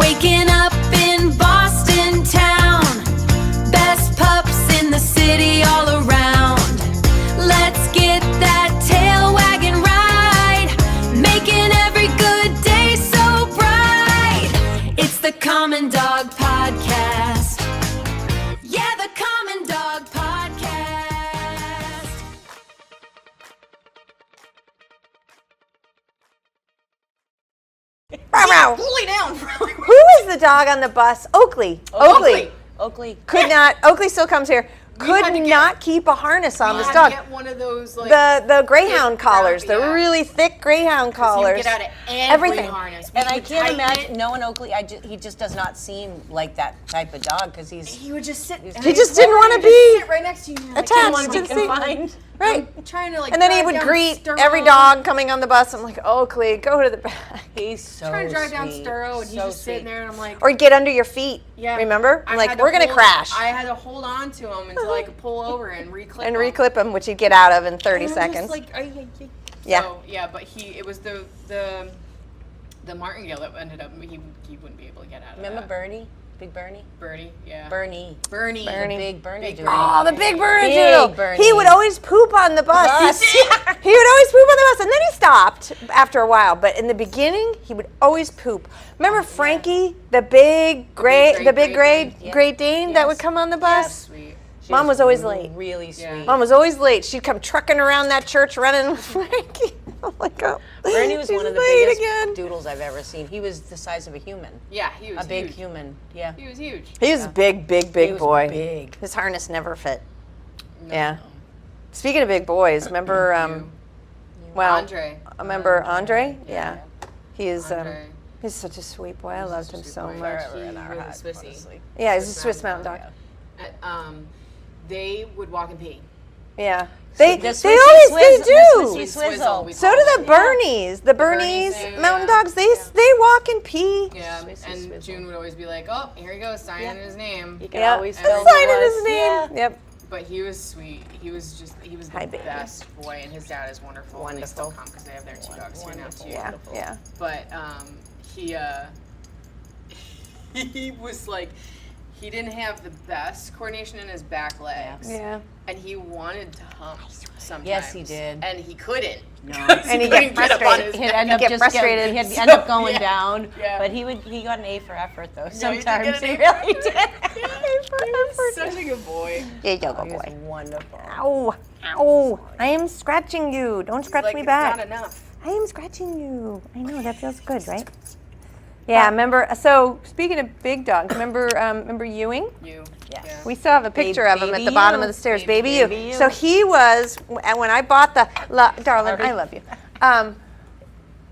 Waking up in Boston town, best pups in the city all around. Let's get that tail wagging right, making every good day so bright. It's the Common Dog Podcast. Yeah, the Common Dog Podcast. Fully down. Who is the dog on the bus? Oakley. Oakley. Could not. Oakley still comes here. Could not keep a harness on this dog. Get one of those, like, the greyhound collars, the yeah. really thick greyhound collars. You get out of everything. harness. And I can't imagine knowing Oakley. He just does not seem like that type of dog because He would just sit. He just didn't want to sit be right next to you. attached to the seat. confined. Right. I'm trying to, like, And then he drive would down greet Sturrow. every dog coming on the bus. I'm like, Oakley, go to the back. He's so Trying to drive down sweet. Sturrow, and he's So just sitting sweet. there, and I'm like, Or get under your feet. yeah. Remember? I Like, had to we're gonna hold- crash. I had to hold on to him until I could pull over and reclip And him. reclip him, which he'd get out of in 30 And I'm just seconds. like, Yeah. So, yeah, but it was the martingale that ended up, he wouldn't be able to get out of Remember that. Bernie? Big Bernie? Bernie, yeah. Bernie. Bernie. The big Bernie Big dude. Bernie. Oh, the big Bernie Big doodle. Bernie. He would always poop on the bus. Yes. He would always poop on the bus, and then he stopped after a while. But in the beginning, he would always poop. Remember Frankie, the big Great Dane that would come on the bus? Sweet. Mom was always late. Really sweet. Yeah. Mom was always late. She'd come trucking around that church running with Frankie. I'm like, oh, Bernie was she's one of the late biggest again. doodles I've ever seen. He was the size of a human. Yeah, he was A big huge. human. Yeah. He was huge. He was a big He was boy. big. His harness never fit. No. Yeah. Speaking of big boys, remember, Andre. remember Andre? Yeah. He is, Andre. he's such a sweet boy. I loved him sweet so boy. much. He was a Swissy. Yeah, he's a Swiss Mountain Dog. They would walk and pee. Yeah. They The always, Swissy they Swizz- do. the Swissy Swizzle. we So call do them. the Bernies. The Bernies Bernies, mountain yeah. dogs, they walk and pee. Yeah, Swissy and Swizzle. June would always be like, "Oh, here he goes, signing his name." You can Yeah. always And tell then Signing who his was. name. Yep. But he was sweet. He was Hi, the baby. best boy, and his dad is wonderful. And they still come because they have their 2 dogs here now too. Yeah. Yeah. But he was like, he didn't have the best coordination in his back legs. Yeah. And he wanted to hump sometimes. Yes, he did. And he couldn't. No. And he couldn't get get up on frustrated. his He'd neck. end up get just frustrated. He'd end up going Yeah. down. Yeah. But he got an A for effort though. No, he did Sometimes get an he A really for did. He was such a good boy. There you go, He was boy. wonderful. Ow. Ow. I am scratching you. Don't scratch Like, me it's back. not enough. I am scratching you. I know, that feels good, right? Yeah, remember, so speaking of big dogs, remember Ewing? You. Yes. Yeah. We still have a picture of him at Baby the bottom Ewe. of the stairs, Baby Baby Ewe. Ewe. So he was, and when I bought darling, I love you.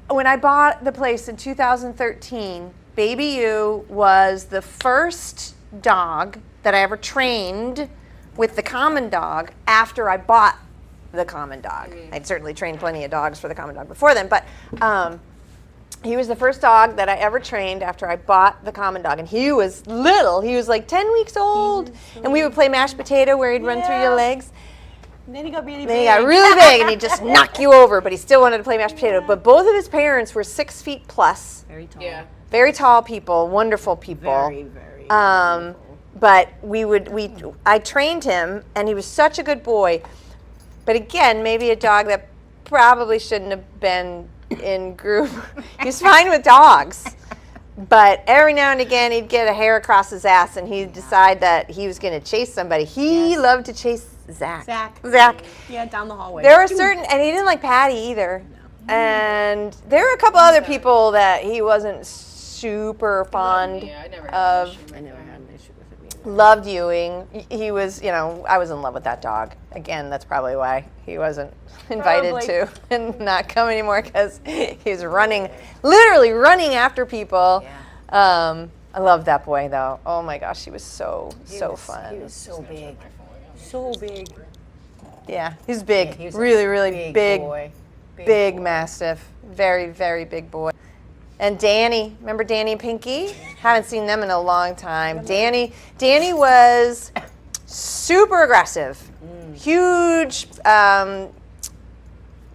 When I bought the place in 2013, Baby Ewe was the first dog that I ever trained with the common dog after I bought the common dog. I'd certainly trained plenty of dogs for the common dog before then, but he was the first dog that I ever trained after I bought the common dog. And he was little. He was like 10 weeks old. And we would play mashed potato where he'd run through your legs. And then he got really Then he big. got really big and he'd just knock you over, but he still wanted to play mashed potato. But both of his parents were 6 feet plus. Very tall. Yeah. Very tall people, wonderful people. Very. But I trained him, and he was such a good boy. But again, maybe a dog that probably shouldn't have been in group. He was fine with dogs, but every now and again he'd get a hair across his ass, and he'd decide that he was going to chase somebody. He loved to chase Zach. Yeah, down the hallway. There were certain, and he didn't like Patty either. And there were a couple other people that he wasn't super fond Yeah, I never had of. an issue. I never had an issue with him either. Loved Ewing. He was, I was in love with that dog. Again, that's probably why he wasn't invited Probably. to and not come anymore, because he was literally running after people. Yeah. I love that boy though. Oh my gosh, he was so fun. He was so big. So big. Yeah, he's big. Yeah, he was a really big boy. big Mastiff. Very, very big boy. And Danny, remember Danny and Pinky? Haven't seen them in a long time. Danny was super aggressive. Huge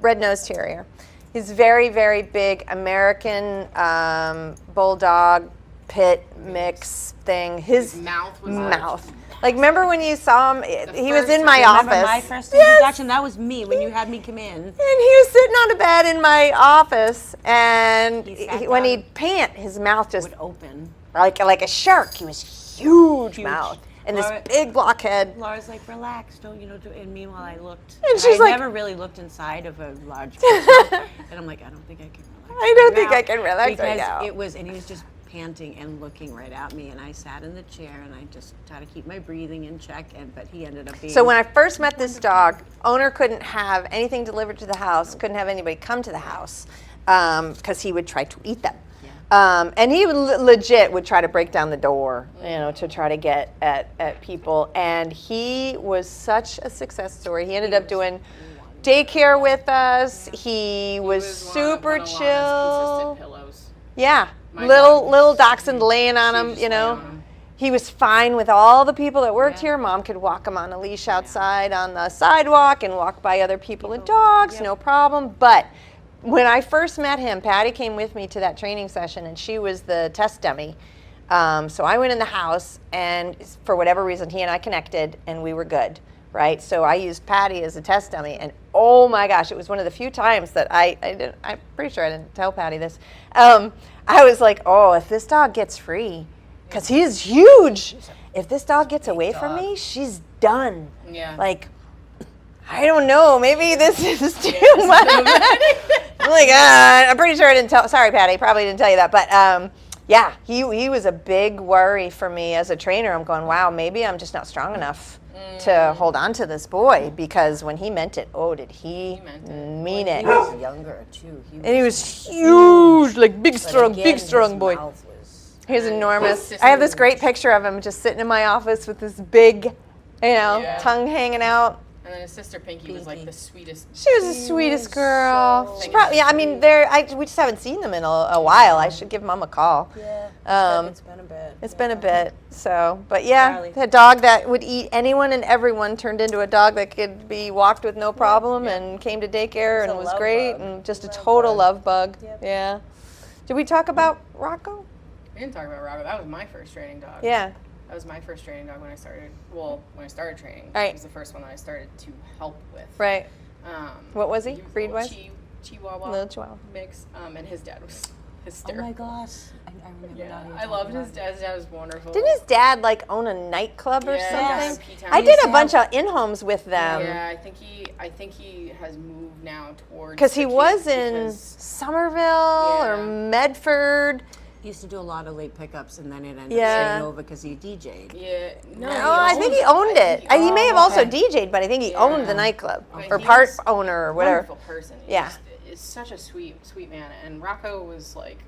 red-nosed terrier. He's very, very big American bulldog, pit mix thing. His mouth was mouth. Like, remember when you saw him? He was first in my time. office. Remember my first introduction? That was me when you had me come in. And he was sitting on a bed in my office, and when down. he'd pant, his mouth just Would open. like a shark. He was huge mouth and this Laura- big blockhead. Laura's like, relax, don't and meanwhile I looked. And she's I like- never really looked inside of a large mouth. And I'm like, I don't think I can relax. I don't right think now. I can relax right Because now. it was, and he was just panting and looking right at me, and I sat in the chair and I just tried to keep my breathing in check, but he ended up being. So when I first met this dog, owner couldn't have anything delivered to the house, couldn't have anybody come to the house because he would try to eat them. And he legit would try to break down the door, to try to get at people. And he was such a success story. He ended up doing daycare with us. He was super one of Alana's chill. consistent pillows. Yeah, My little dog little dachshund laying on She him, would just lay on him. He was fine with all the people that worked here. Mom could walk him on a leash outside on the sidewalk and walk by other people and dogs, no problem. But when I first met him, Patty came with me to that training session, and she was the test dummy. So I went in the house, and for whatever reason, he and I connected, and we were good, right? So I used Patty as a test dummy, and oh my gosh, it was one of the few times that I'm pretty sure I didn't tell Patty this. I was like, oh, if this dog gets free, because he is huge. If this dog gets away from me, she's done. Yeah. Like, I don't know, maybe this is too much. I'm like, I'm pretty sure I didn't tell. Sorry, Patty, probably didn't tell you that. But yeah, he was a big worry for me as a trainer. I'm going, wow, maybe I'm just not strong enough to hold on to this boy, because when he meant it, oh, did he mean it? He was younger too. And he was huge, like big, strong, Again, big, strong his boy. mouth was- He was enormous. I have this great picture of him just sitting in my office with this big, tongue hanging out. And then his sister Pinky was like the sweetest. She was the sweetest girl. so She probably, I mean, we just haven't seen them in a while. I should give Mom a call. Yeah. It's been a bit. It's been a bit. So, but yeah, Charlie. the dog that would eat anyone and everyone turned into a dog that could be walked with no problem and came to daycare It's and a was love great bug. and just a Love total bug. love bug. Yep. Yeah. Did we talk about Rocco? We didn't talk about Robert. That was my first training dog. Yeah. That was my first training dog when I started. Well, when I started training, Right. it was the first one that I started to help with. Right. What was he, breed-wise? Chihuahua Little Chihuahua. mix. And his dad was Oh hysterical. my gosh. I remember Yeah, now you I talking loved about his it. dad. His dad was wonderful. Didn't his dad own a nightclub or Yeah, something? P-Town. I He did used a to bunch have- of in-homes with them. Yeah, I think he has moved now towards. Because he the was kids in because- Somerville or Yeah. Medford. He used to do a lot of late pickups, and then it ended Yeah. up staying over because he DJ'd. Yeah. No, No, I think he owned it. He may have also DJ'd, but I think he owned the nightclub But or he part was owner or a whatever. Wonderful person. He Yeah. just is such a sweet man. And Rocco was like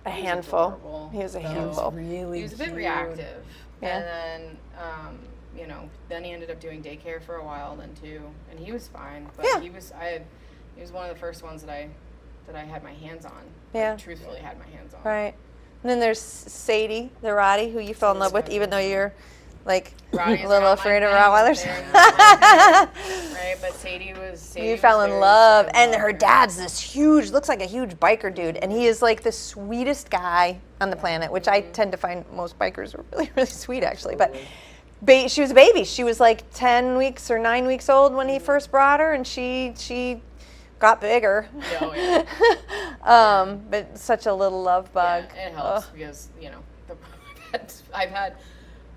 A he was handful. adorable. He was a So, handful. Really He was a bit cute. reactive. Yeah. And then, then he ended up doing daycare for a while then too, and he was fine. But Yeah. he was one of the first ones that I had my hands on. Yeah. Like, truthfully had my hands on. Right. And then there's Sadie, the Rottie, who you fell in love with, even though you're like Rottie's a little not my afraid of thing. Rottweilers. They're not my thing, right, but Sadie You fell in love. And her her dad's this huge, looks like a huge biker dude. And he is like the sweetest guy on the planet, which I tend to find most bikers are really, really sweet, actually. But she was a baby. She was like 10 weeks or 9 weeks old when he first brought her, and she got bigger. Oh, yeah. But such a little love bug. Yeah, it helps because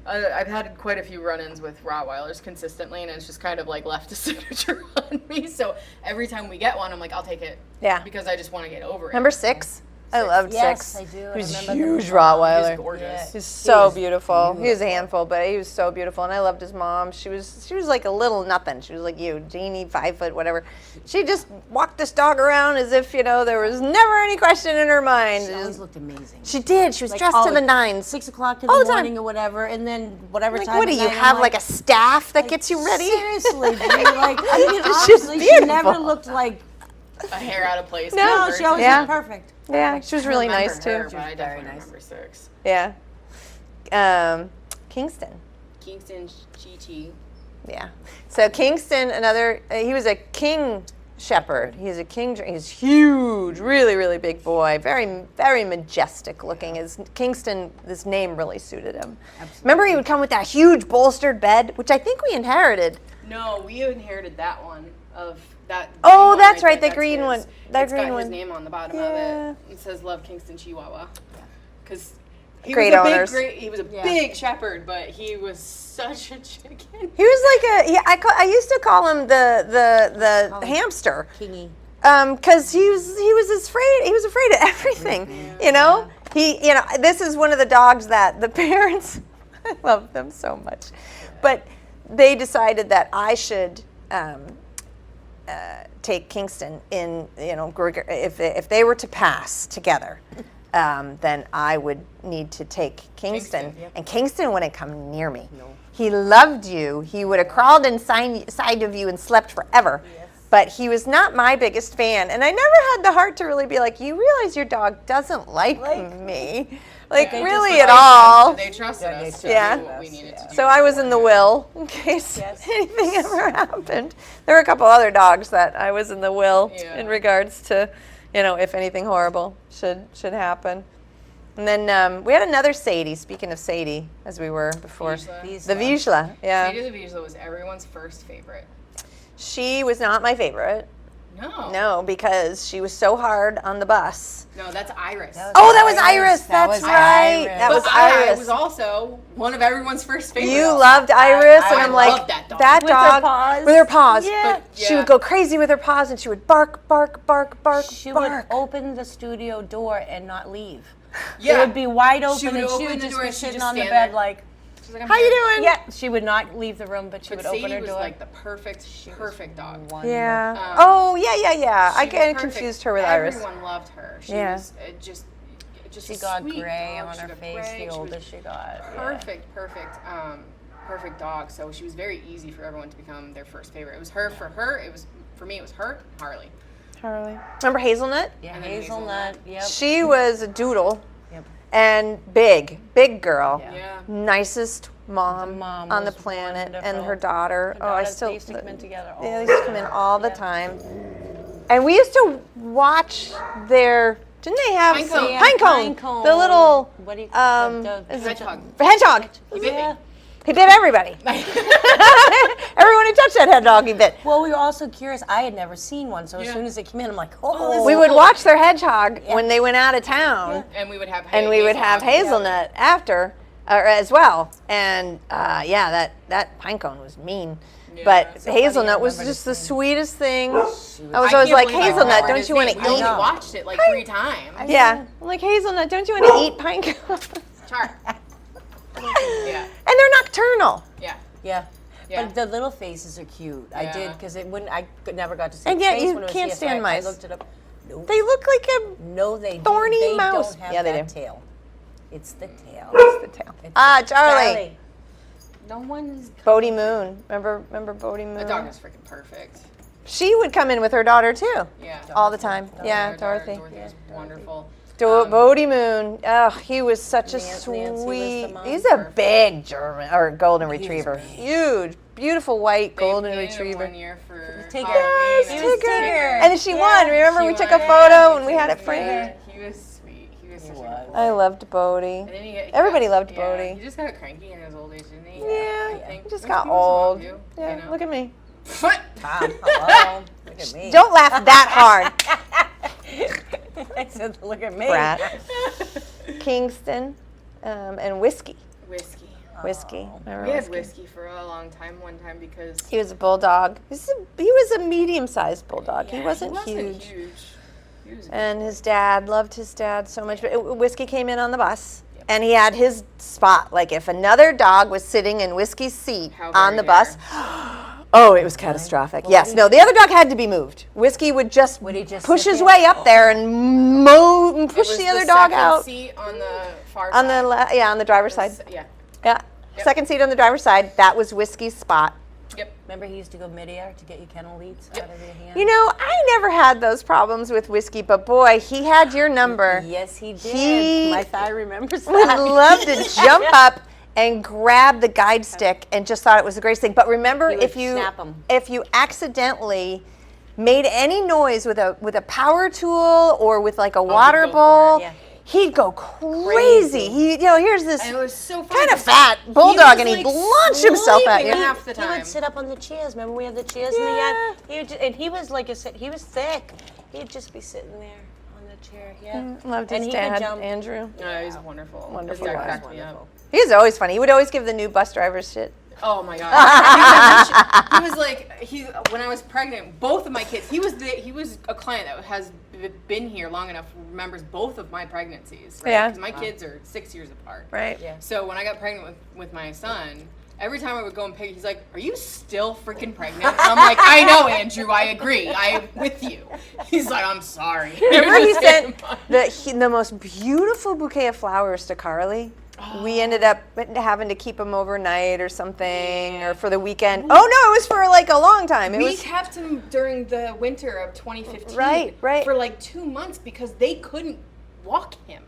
I've had quite a few run-ins with Rottweilers consistently, and it's just kind of like left a signature on me. So every time we get one, I'm like, I'll take it. Yeah. Because I just want to get over it. Remember Six? I loved Yes, Six. I do. He was a I remember huge He Rottweiler. was gorgeous. He was so was beautiful. He was a handful, but he was so beautiful, and I loved his mom. She was like a little nothing. She was like you, Jeannie, 5 foot, whatever. She just walked this dog around as if there was never any question in her mind. She always looked amazing. She did. She was Like, dressed to always. the nines. 6 o'clock in All the the time. morning or whatever, and then whatever Like, time. what do at you night, have? I'm Like a staff that gets you ready? Seriously, dude, like I mean, She's honestly, she never beautiful. looked like. A hair out of place. No, kind of She always person. Yeah. looked perfect. Yeah, she was really Remember nice too. her, but I very definitely nice. remember Six. Yeah. Kingston. Kingston Chi. Yeah. So Kingston, he was a king Shepherd. He's a king. He's huge, really, really big boy. Very, very majestic looking. His Kingston, this name really suited him. Absolutely. Remember, he would come with that huge bolstered bed, which I think we inhared. No, we inherited that one of that. Oh, green one that's right, there. the green one. That It's green got one. his name on the bottom Yeah. of it. It says "Love Kingston Chihuahua," because he Great was a owners. he was a big shepherd, but he was such a chicken. He was like a. I used to call him the hamster. Kingy. Because he was afraid of everything, you know. This is one of the dogs that the parents, I love them so much, but they decided that I should take Kingston in, if they were to pass together, then I would need to take Kingston, and Kingston wouldn't come near me. No. He loved you. He would have crawled inside of you and slept forever. But he was not my biggest fan, and I never had the heart to really be like, you realize your dog doesn't like me, like They really just at all. They trusted us to Yeah. do what we needed to do. So I was in the will in case anything ever happened. There were a couple other dogs that I was in the will in regards to, if anything horrible should happen. And then we had another Sadie. Speaking of Sadie, as we were before, Vizsla. the Vizsla. Yeah, Sadie the Vizsla was everyone's first favorite. she was not my favorite. No. No, because she was so hard on the bus. No, that's Iris. Oh, that was Iris. That That's was right. Iris. That But was I Iris. was also one of everyone's first favorites. You loved Iris, and I I'm like, loved that dog. that With her dog paws. with her paws. Yeah. But, She yeah. would go crazy with her paws, and she would bark, bark, bark, bark, She would bark. open the studio door and not leave. Yeah. It would be wide She open, would and she open would the just door be and she'd sitting just on the stand bed there. like, She's like, I'm How you here. doing? yeah. She would not leave the room, but she But would open Sadie her was door. like the perfect dog. Wonderful. Yeah. Oh, yeah. I She was get perfect. confused her with Iris. Everyone loved her. She Yeah. was just She a got sweet gray dog. on She her got face gray. the She older was she got. Yeah. perfect dog. So she was very easy for everyone to become their first favorite. It was her for her. It was for me. It was her, Harley. Harley. Remember Hazelnut? Yeah, And then hazelnut. Yep. She was a doodle Yep. and big girl. Yeah. Nicest mom, The mom on the was planet, and wonderful. her daughter. Her Oh, I daughters, still. they used to come in together all Yeah, they the used to come in time. all the Yeah. time. And we used to watch their. Didn't they have Pine some cone. pine cone? The little What do you is it- Hedgehog. hedgehog. He bit me. Yeah. He bit everybody. Everyone who touched that hedgehog, he bit. Well, we were also curious. I had never seen one, so as Yeah. soon as it came in, I'm like, oh. We would watch their hedgehog when they went out of town, And we would have and we would have hazelnut after, as well. And yeah, that pine cone was mean. Yeah. But So hazelnut I was remember just the this thing. sweetest thing. I was I always can't like, believe I hazelnut, remembered don't his you want name. to We only eat? watched it like 3 times. Yeah, I'm like, hazelnut, don't you want to eat pine cones? Char. Yeah. And they're nocturnal. Yeah. Yeah. Yeah. But the little faces are cute. I Yeah. did because it wouldn't. Never got to see. And its yet face you when it was can't here, stand so mice. I looked it up. Nope. They look like a No, they thorny they mouse. Don't have Yeah, they that do. tail. It's the tail. the tail. It's Charlie. No one is. Bodie Moon. Remember Bodie Moon? That dog was freaking perfect. She would come in with her daughter too, Yeah. all the time. Yeah, Our daughter, Dorothy. Dorothy was wonderful. Bodie Moon. Oh, he was such a Nancy was the sweet. mom. He's a big German or golden retriever. Huge, beautiful white golden They painted him retriever. one year for Tigger. Halloween. Yes, It was Tigger. And she won. Remember, She we took won. a photo and we had it Yeah, framed. he was sweet. He was such a was. good boy. I loved Bodie. And then he Everybody loved yeah, Bodie. He just got cranky in his old age, didn't he? Yeah, I think. he just He got was about old. you, Yeah, you know? look at me. What? Tom, hello. Look at me. Don't laugh that hard, I said, look at me. brat. Kingston and Whiskey. Whiskey. Whiskey. Remember We had Whiskey? whiskey for a long time. One time because He was a bulldog. He was a medium-sized bulldog. He Yeah, wasn't huge. huge. He was And his dad loved his dad so much. But Whiskey came in on the bus, and he had his spot. Like if another dog was sitting in Whiskey's seat How on the very bus, oh, it was catastrophic. Yes, no, the other dog had to be moved. Whiskey would just, Would he just push sit his there? way up there and mow and It push was the other dog second out seat on the far on side. the on the driver's side. Yeah. Yeah, Yep. second seat on the driver's side. That was Whiskey's spot. Yep. Remember, he used to go midair to get you kennel leads out of your hand. You know, I never had those problems with Whiskey, but boy, he had your number. Yes, he did. He My thigh remembers Would that. love to jump up and grab the guide stick and just thought it was the greatest thing. But remember, He would if you snap 'em. if you accidentally made any noise with a power tool or with like a water go for it. bowl, Yeah. he'd go crazy. He, here's this And it was so funny. kind of 'cause fat he bulldog, was, and he like, launched himself at sleeping you. half the He time. would sit up on the chairs. Remember we had the chairs in the yard? He was like I said, he was thick. He'd just be sitting there on the chair. Yeah. Loved And his he could dad, jump. Andrew. He's wonderful. Wonderful His dad guy. cracked me up. He was always funny. He would always give the new bus drivers shit. Oh my god. He was like when I was pregnant, both of my kids. He was a client that has been here long enough, remembers both of my pregnancies. Right? Yeah. Because my kids are 6 years apart. Right. Yeah. So when I got pregnant with my son, every time I would go and pick, he's like, "Are you still freaking pregnant?" And I'm like, "I know, Andrew. I agree. I am with you." He's like, "I'm sorry." Remember he sent the most beautiful bouquet of flowers to Carly? We ended up having to keep him overnight or something, or for the weekend. Oh no, it was for like a long time. It We was kept him during the winter of 2015 Right. for like 2 months because they couldn't walk him.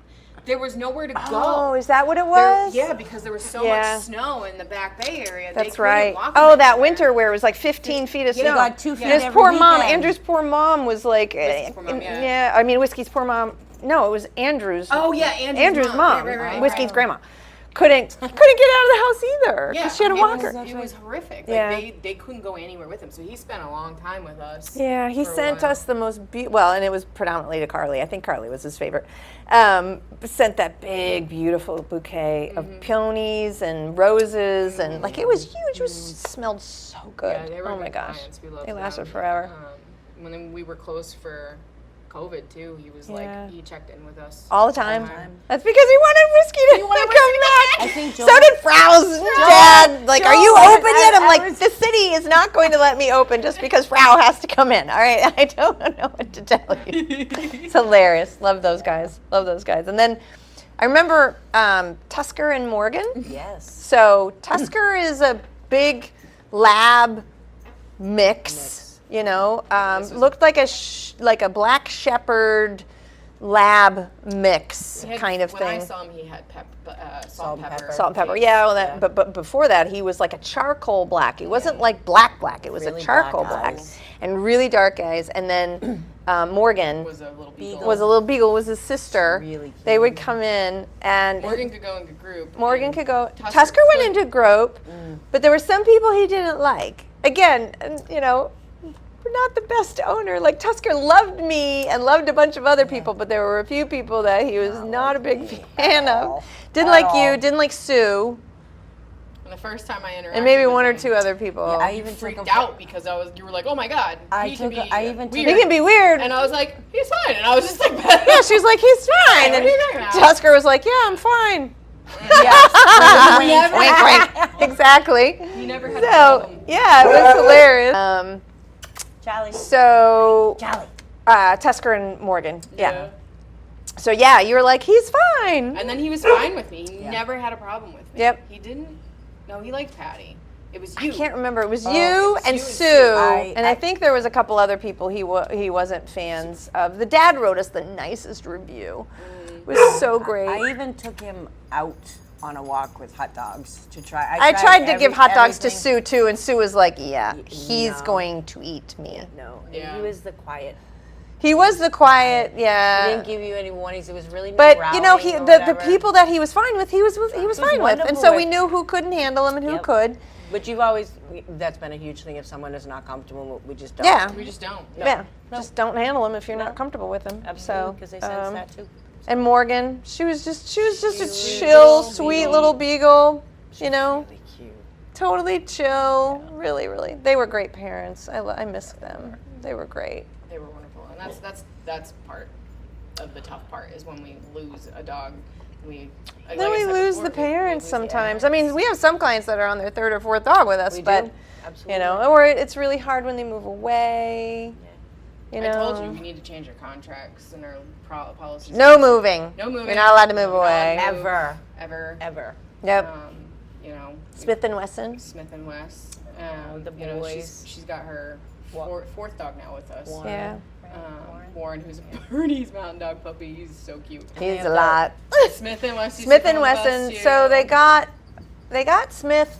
There was nowhere to go. Oh, is that what it There- was? yeah, because there was so Yeah. much snow in the Back Bay area. they That's couldn't right. walk him Oh, that anywhere. winter where it was like 15 feet of He snow. got 2 feet And his every poor mom, weekend. Andrew's poor mom was like, Whiskey's poor mom, yeah. I mean, Whiskey's poor mom. No, it was Andrew's. Oh yeah, Andrew's mom, Right. Whiskey's grandma, couldn't get out of the house either Yeah, because she had a walker. It was horrific. Yeah. Like they couldn't go anywhere with him, so he spent a long time with us. Yeah, he for a sent while. us the most well, and it was predominantly to Carly. I think Carly was his favorite. Sent that big, beautiful bouquet of peonies and roses, and like it was huge. It was smelled so good. Yeah, they were Oh my good gosh, clients. We loved they lasted them. forever. When we were close for COVID too, he was Yeah. like he checked in with us All the time. time. That's because he wanted Whiskey to come back. I think So Joel- did Frau's dad. Like, are you Joel, open yet? I'm I like, was- the city is not going to let me open just because Frau has to come in. All right, I don't know what to tell you. It's hilarious. Love those guys. Love those guys. And then I remember Tusker and Morgan. Yes. So Tusker is a big lab mix. You know, looked like a black shepherd lab mix He had- kind of when thing. I saw him, he had salt and pepper. Salt and pepper. Yeah, well, but before that, he was like a charcoal black. He wasn't like black. It was Really a charcoal black black, eyes. and really dark eyes. And then Morgan Was a little beagle. was a little beagle. Was his sister. Really They cute. would come in, and Morgan could go in the group. Morgan and could go. Tusker Tusker went could- into Grope, but there were some people he didn't like. Again, and, you know, we're not the best owner. Like Tusker loved me and loved a bunch of other people, but there were a few people that he was not a big fan of. Didn't like you. Didn't like Sue, And the first time I interacted and maybe with one or him, two other people. I you even took freaked him out because you were like, oh my god, I he can took- be I even took- weird. He can be weird. And I was like, he's fine. And I was just like, Yeah, she's like, he's fine. What And are you talking about? Tusker was like, yeah, I'm fine. Yes. Wink, wink. Exactly. He never had a So, problem. yeah, it was hilarious. Charlie. So, Charlie. Tusker and Morgan. Yeah. So, yeah, you were like, he's fine. And then he was fine with me. He never had a problem with me. Yep. He didn't. No, he liked Patty. It was you. I can't remember. It was Oh, you it was and you and Sue, Sue. and I think there was a couple other people he wasn't fans of. The dad wrote us the nicest review. It was so great. I even took him out on a walk with hot dogs to try. I tried to give hot dogs to everything. Sue too, and Sue was like, "Yeah, he's no. going to eat me." No, Yeah. he was the quiet. He was the quiet, He yeah. didn't give you any warnings. It was really no But you know, growling or the whatever. people that he was fine with, he was fine with, and wonderful so we with- knew who couldn't handle him and who Yep. could. But you've always, that's been a huge thing. If someone is not comfortable, we just don't. Yeah, We just don't. yeah. Just don't handle him if you're not comfortable with him. Absolutely, So, because they sense that too. And Morgan, she was just a was chill, little sweet beagle. little beagle. You know, Really cute. totally chill. Really, really. They were great parents. I miss them. They were great. They were wonderful, and that's part of the tough part is when we lose a dog. Then we lose the parents sometimes. I mean, we have some clients that are on their third or fourth dog with us, We but do. Absolutely. you know, or it's really hard when they move away. You know, I told you we need to change our contracts and our policies. no moving. No moving. You're not allowed to move Not away. allowed to move. Ever. Ever. Ever. Yep. You know. Smith and Wesson. Smith and West. the You know, boys. she's got her fourth dog now with us. Warren. Yeah. Warren, who's a Bernese Mountain Dog puppy. He's so cute. He's a lot. Smith and West. used to Smith come and with us, Wesson. too. So they got Smith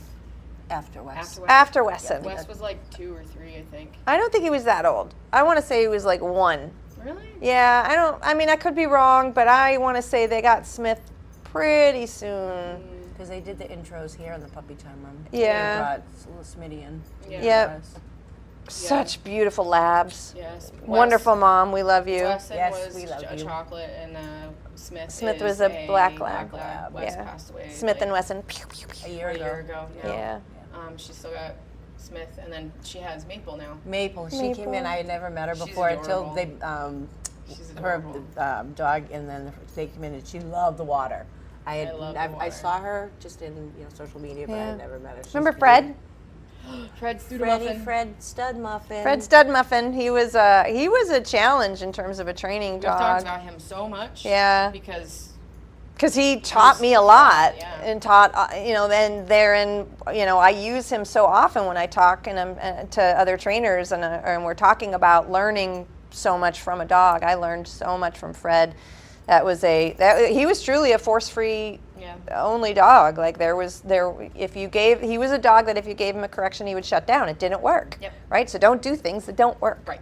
After Wes. After Wesson. Wes was like 2 or 3, I think. I don't think he was that old. I want to say he was like 1. Really? Yeah, I mean, I could be wrong, but I want to say they got Smith pretty soon. Because they did the intros here in the puppy time room. Yeah. They brought little Smitty in. Yeah. Yep. Such beautiful labs. Yes. Wonderful mom, we love you. Wesson Yes, was we love a you. chocolate, and Smith. Smith is was a black lab. Wes Yeah. passed away. Smith and like, Wesson. Pew, pew, pew. A year a ago. year ago. Yeah. She's still got Smith, and then she has Maple now. Maple. She came in. I had never met her She's before until adorable. they, She's her adorable. dog, and then they came in and she loved the water. I love the I water. saw her just in social media, but I Yeah. had never met her. She's Remember beautiful. Fred? Fred Freddie, Studemuffin. Fred Stud Muffin. Fred Stud Muffin. He was a challenge in terms of a training We've talked dog. about him so much. Yeah. Because Because he taught me a lot, yeah. and taught, then therein, I use him so often when I talk and to other trainers, and we're talking about learning so much from a dog. I learned so much from Fred. He was truly a force-free only dog. Like he was a dog that if you gave him a correction, he would shut down. It didn't work. Yep. Right? So don't do things that don't work. right.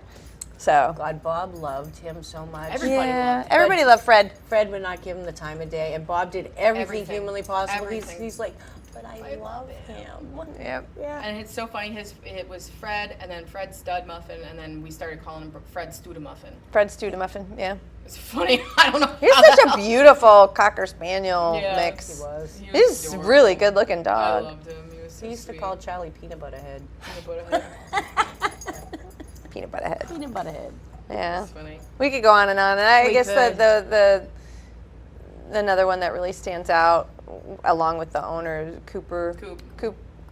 So God, Bob loved him so much. Everybody loved him. everybody loved Fred. Fred would not give him the time of day, and Bob did everything Everything. humanly possible. Everything. He's like, but I love him. Yep. Yeah. And it's so funny. It was Fred, and then Fred Stud Muffin, and then we started calling him Fred Studemuffin. Fred Studemuffin. Yeah. It's funny. I don't know. He's how such the a hell- beautiful Cocker Spaniel Yeah, mix. He was. He was He's a adorable. really good looking I dog. loved him. He was so He used to sweet. call Charlie Peanut Butter Head. Peanut butter head. Peanut butter head. Peanut Butter Head. Yeah. It's funny. We could go on and on. And I We guess could. the another one that really stands out, along with the owner, Cooper.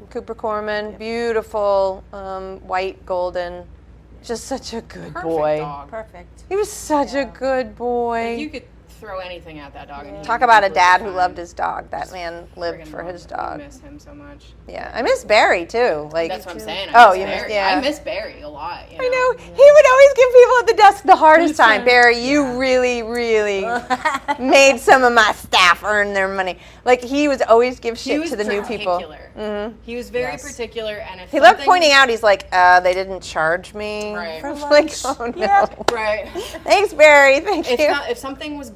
Cooper Corman. Beautiful, white, golden. Just such a good Perfect boy. dog. Perfect. He was such a good boy. Like, you could throw anything at that dog. And he Talk would about a do dad fine. who loved his dog. That man lived Friggin' for love his him. dog. I miss him so much. Yeah, I miss Barry too. Like That's what I'm saying. Oh, I miss you miss- Barry. yeah. I miss Barry a lot. I know. He would always give people at the desk the hardest time. Barry, you really, really made some of my staff earn their money. Like he would always give He shit was to the new people. particular. He was very particular, and if He loved something- pointing out. He's like, they didn't charge me. Right. For Like, lunch. oh no. Yeah. Right. Thanks, Barry. Thank you. If something was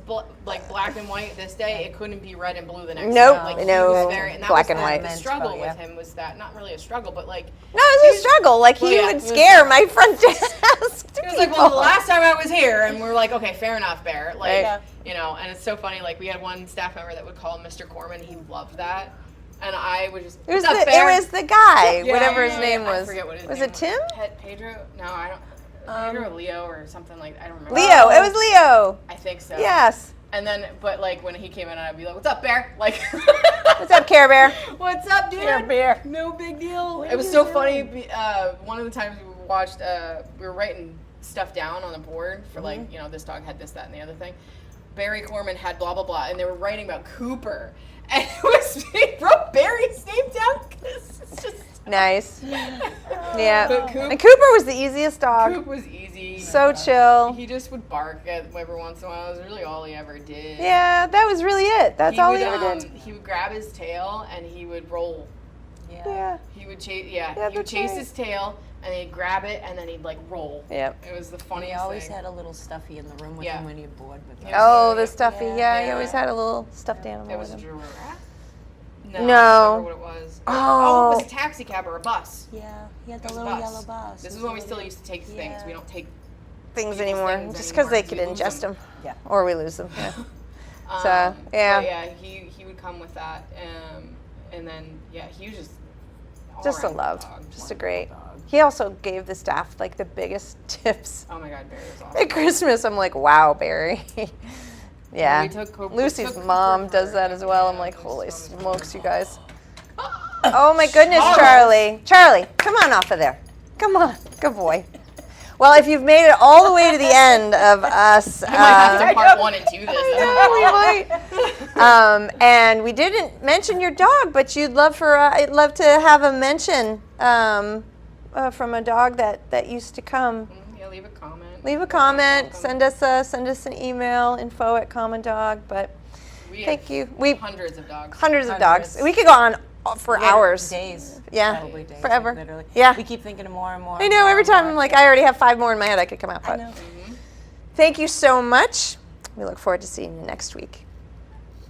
like black and white this day, it couldn't be red and blue the next Nope. day. Like, he No. was very, and that Black was and white. The struggle Yeah. with him was that not really a struggle, but like No, it was a struggle. Like he yeah, would it was- scare my front desk to he was like, well, the people. last time I was here, and we're like, okay, fair enough, Bear. Like, Right. and it's so funny. Like we had one staff member that would call him Mr. Corman. He loved that, and I would just. It was "What's up, the Bear?" guy, Yeah, whatever yeah, his yeah. name I was. forget what his Was name it Tim? Pedro? No, I don't. Pedro or Leo or something like I don't remember. Leo. It was Leo. I think so. Yes. And then, but like when he came in, I'd be like, "What's up, Bear?" Like, What's up, Care Bear? "What's up, dude?" Care Bear. No big deal. It was so funny. One of the times we watched, we were writing stuff down on the board for like, this dog had this, that, and the other thing. Barry Corman had blah blah blah, and they were writing about Cooper, and it was he wrote Barry's name down because it's just. Nice. Yeah. But Coop- And Cooper was the easiest dog. Coop was easy. So chill. He just would bark at every once in a while. It was really all he ever did. Yeah, that was really it. That's all he ever did. He would grab his tail and he would roll. Yeah. He would chase. Yeah, he would that's chase right. his tail and he'd grab it and then he'd like roll. Yep. It was the He funniest always thing. had a little stuffy in the room with Yeah. him when you're bored with him. Oh, the stuffy. Yeah, he Yeah. always had a little stuffed animal It was with a him. giraffe? No. I don't remember what it was. Oh. it was a taxi cab or a bus. Yeah, he had the It was a little bus. yellow bus. This It is when we was still really- used to take things. Yeah. We don't take Things people's anymore, things just because anymore they could 'cause we lose ingest them. them. Yeah. Or we lose them. Yeah. So, But yeah. yeah, he would come with that, and then he was just Just a all-around love. dog. Just a great. He also gave the staff like the biggest tips Oh my God, Barry was awesome. at Christmas. I'm like, wow, Barry. Yeah. we took Cooper- Lucy's took mom Cooper does for- that as well. I'm yeah, like, it was holy so much smokes, fun. you guys. Oh my goodness, Charlie. Charlie, come on off of there. Come on. Good boy. Well, if you've made it all the way to the end of us, I might have to part 1 and 2 this. and we didn't mention your dog, but you'd love to have a mention from a dog that used to come. Yeah, leave a comment. Leave a comment. Send us an email, info@commondog. But We thank have you. We hundreds of dogs. hundreds of dogs. We could go on for hours. Days. Yeah, Probably days. forever. Like, literally. Yeah. We keep thinking of more and more. I know, every time I'm like, I already have 5 more in my head I could come out. I But know. thank you so much. We look forward to seeing you next week.